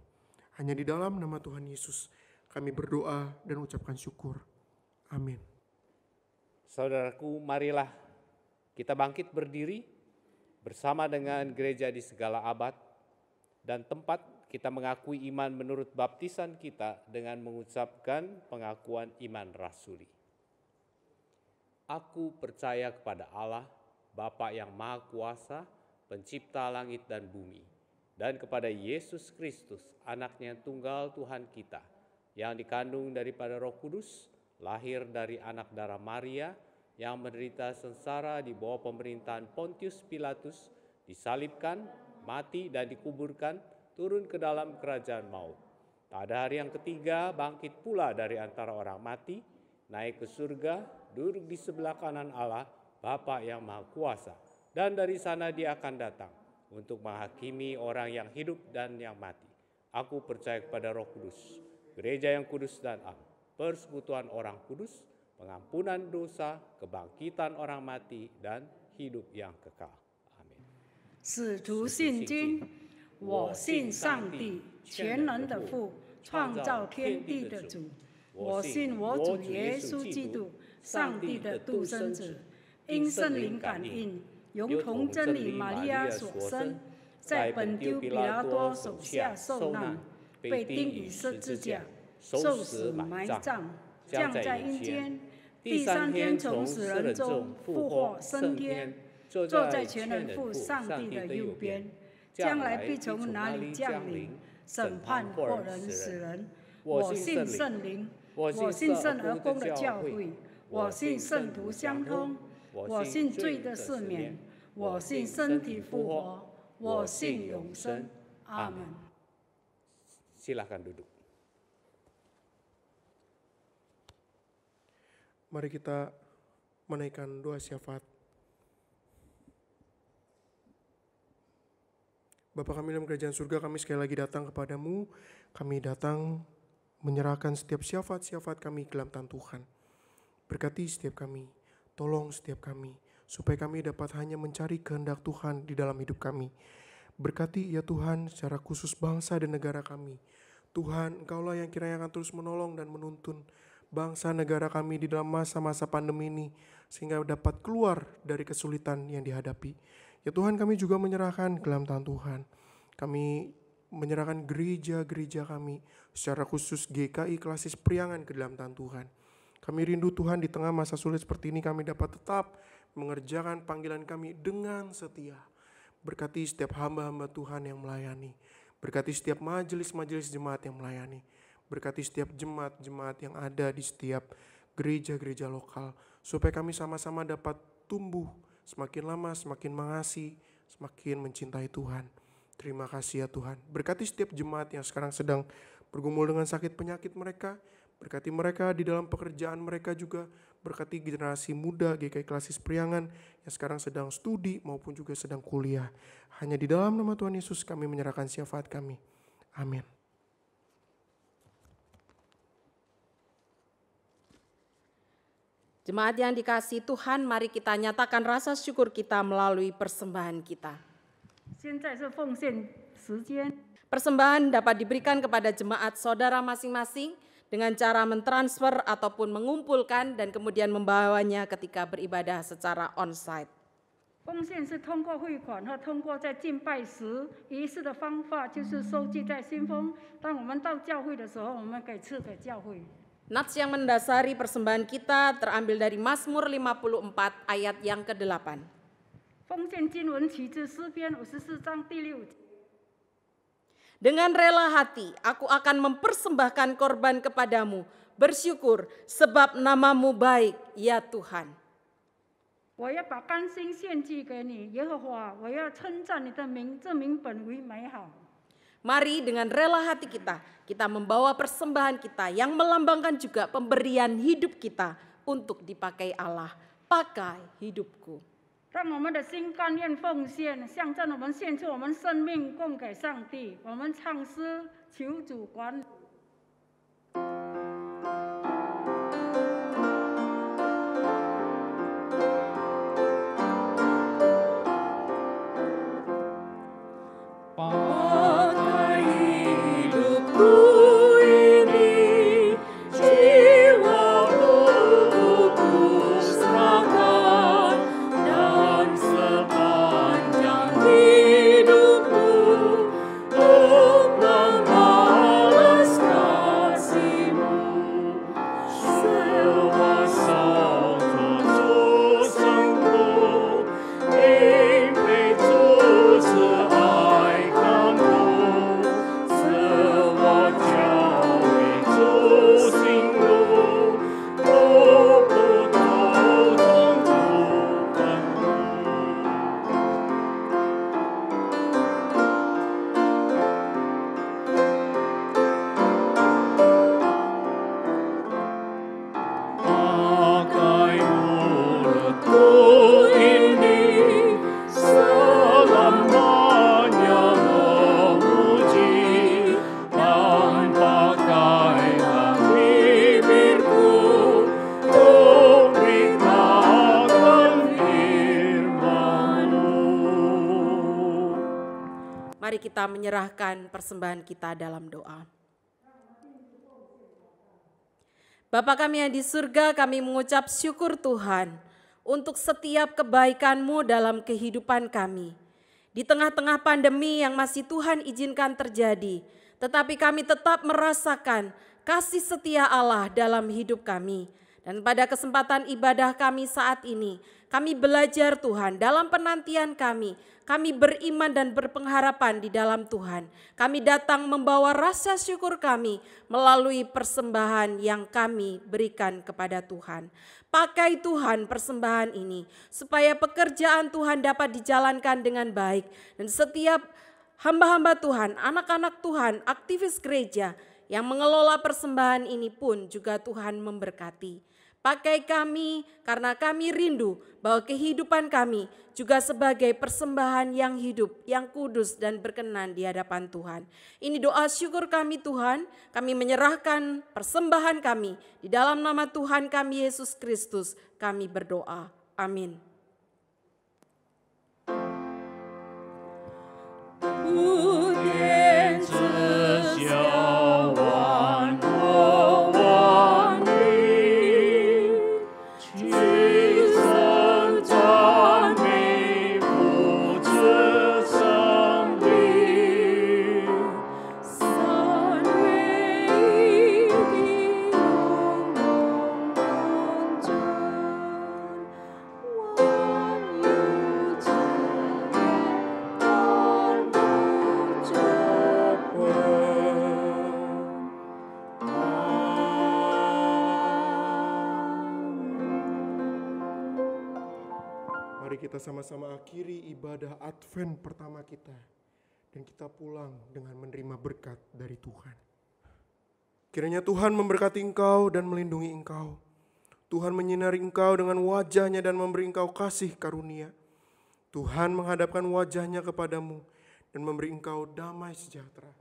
Hanya di dalam nama Tuhan Yesus kami berdoa dan ucapkan syukur. Amin. Saudaraku, marilah kita bangkit berdiri bersama dengan gereja di segala abad dan tempat kita mengakui iman menurut baptisan kita dengan mengucapkan pengakuan iman rasuli. Aku percaya kepada Allah, Bapa yang Maha Kuasa, pencipta langit dan bumi, dan kepada Yesus Kristus, anaknya tunggal Tuhan kita, yang dikandung daripada Roh Kudus, lahir dari anak darah Maria, yang menderita sengsara di bawah pemerintahan Pontius Pilatus, disalibkan, mati dan dikuburkan, turun ke dalam kerajaan maut. Pada hari yang ketiga bangkit pula dari antara orang mati, naik ke surga, duduk di sebelah kanan Allah, Bapa yang Maha Kuasa. Dan dari sana dia akan datang untuk menghakimi orang yang hidup dan yang mati. Aku percaya kepada Roh Kudus, gereja yang kudus dan am, persekutuan orang kudus, pengampunan dosa, kebangkitan orang mati, dan hidup yang kekal. Amin. 使徒信经，我信上帝，全能的父，创造天地的主。我信我主耶稣基督，上帝的独生子，因圣灵感应，由童真理玛利亚所生，在本丢比拉多手下受难，被钉于十字架，受死埋葬，降在阴间，第三天从死人中复活升天，坐在全能父上帝的右边，将来必从哪里降临，审判活人死人。我信圣灵，我信圣而公的教会，我信圣徒相通，我信罪的赦免，我信身体复活，我信永生。阿门。 Silahkan duduk. Mari kita menaikkan doa syafaat. Bapa kami dalam kerajaan surga, kami sekali lagi datang kepadamu. Kami datang menyerahkan setiap syafaat-syafaat kami ke dalam tangan Tuhan. Berkati setiap kami, tolong setiap kami, supaya kami dapat hanya mencari kehendak Tuhan di dalam hidup kami. Berkati ya Tuhan secara khusus bangsa dan negara kami. Tuhan, Engkaulah yang kiranya akan terus menolong dan menuntun bangsa negara kami di dalam masa-masa pandemi ini, sehingga dapat keluar dari kesulitan yang dihadapi. Ya Tuhan, kami juga menyerahkan ke dalam tangan Tuhan. Kami menyerahkan gereja-gereja kami, secara khusus GKI Klasis Priangan ke dalam tangan Tuhan. Kami rindu Tuhan di tengah masa sulit seperti ini kami dapat tetap mengerjakan panggilan kami dengan setia. Berkati setiap hamba-hamba Tuhan yang melayani. Berkati setiap majelis-majelis jemaat yang melayani. Berkati setiap jemaat-jemaat yang ada di setiap gereja-gereja lokal. Supaya kami sama-sama dapat tumbuh semakin lama, semakin mengasihi, semakin mencintai Tuhan. Terima kasih ya Tuhan. Berkati setiap jemaat yang sekarang sedang bergumul dengan sakit penyakit mereka. Berkati mereka di dalam pekerjaan mereka juga. Berkati generasi muda GKI Klasis Priangan yang sekarang sedang studi maupun juga sedang kuliah. Hanya di dalam nama Tuhan Yesus kami menyerahkan syafaat kami. Amin. Jemaat yang dikasihi Tuhan, mari kita nyatakan rasa syukur kita melalui persembahan kita. Persembahan dapat diberikan kepada jemaat saudara masing-masing dengan cara mentransfer ataupun mengumpulkan dan kemudian membawanya ketika beribadah secara onsite. 奉献是通过汇款和通过在敬拜时仪式的方法，就是收据在信封。当我们到教会的时候，我们给赐给教会。 Nats yang mendasari persembahan kita terambil dari Mazmur 54 ayat yang ke-8. 奉献经文取自诗篇54章第6节。 Dengan rela hati aku akan mempersembahkan korban kepadamu, bersyukur sebab namamu baik, ya Tuhan. 我要把甘心献祭给你，耶和华，我要称赞你的名，这名本为美好。 Mari dengan rela hati kita membawa persembahan kita yang melambangkan juga pemberian hidup kita untuk dipakai Allah. Pakai hidupku. 让我们的心甘愿奉献，象征我们献出我们生命供给上帝。我们唱诗，求主管理。 Mari kita menyerahkan persembahan kita dalam doa. Bapa kami yang di surga, kami mengucap syukur Tuhan untuk setiap kebaikan-Mu dalam kehidupan kami. Di tengah-tengah pandemi yang masih Tuhan izinkan terjadi, tetapi kami tetap merasakan kasih setia Allah dalam hidup kami. Dan pada kesempatan ibadah kami saat ini, kami belajar Tuhan dalam penantian kami beriman dan berpengharapan di dalam Tuhan. Kami datang membawa rasa syukur kami melalui persembahan yang kami berikan kepada Tuhan. Pakai Tuhan persembahan ini, supaya pekerjaan Tuhan dapat dijalankan dengan baik. Dan setiap hamba-hamba Tuhan, anak-anak Tuhan, aktivis gereja yang mengelola persembahan ini pun juga Tuhan memberkati. Pakai kami karena kami rindu bahwa kehidupan kami juga sebagai persembahan yang hidup, yang kudus dan berkenan di hadapan Tuhan. Ini doa syukur kami Tuhan, kami menyerahkan persembahan kami. Di dalam nama Tuhan kami Yesus Kristus kami berdoa. Amin. Mari kita sama-sama akhiri ibadah Advent pertama kita. Dan kita pulang dengan menerima berkat dari Tuhan. Kiranya Tuhan memberkati engkau dan melindungi engkau. Tuhan menyinari engkau dengan wajahnya dan memberi engkau kasih karunia. Tuhan menghadapkan wajahnya kepadamu dan memberi engkau damai sejahtera.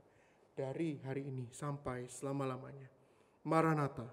Dari hari ini sampai selama-lamanya. Maranatha.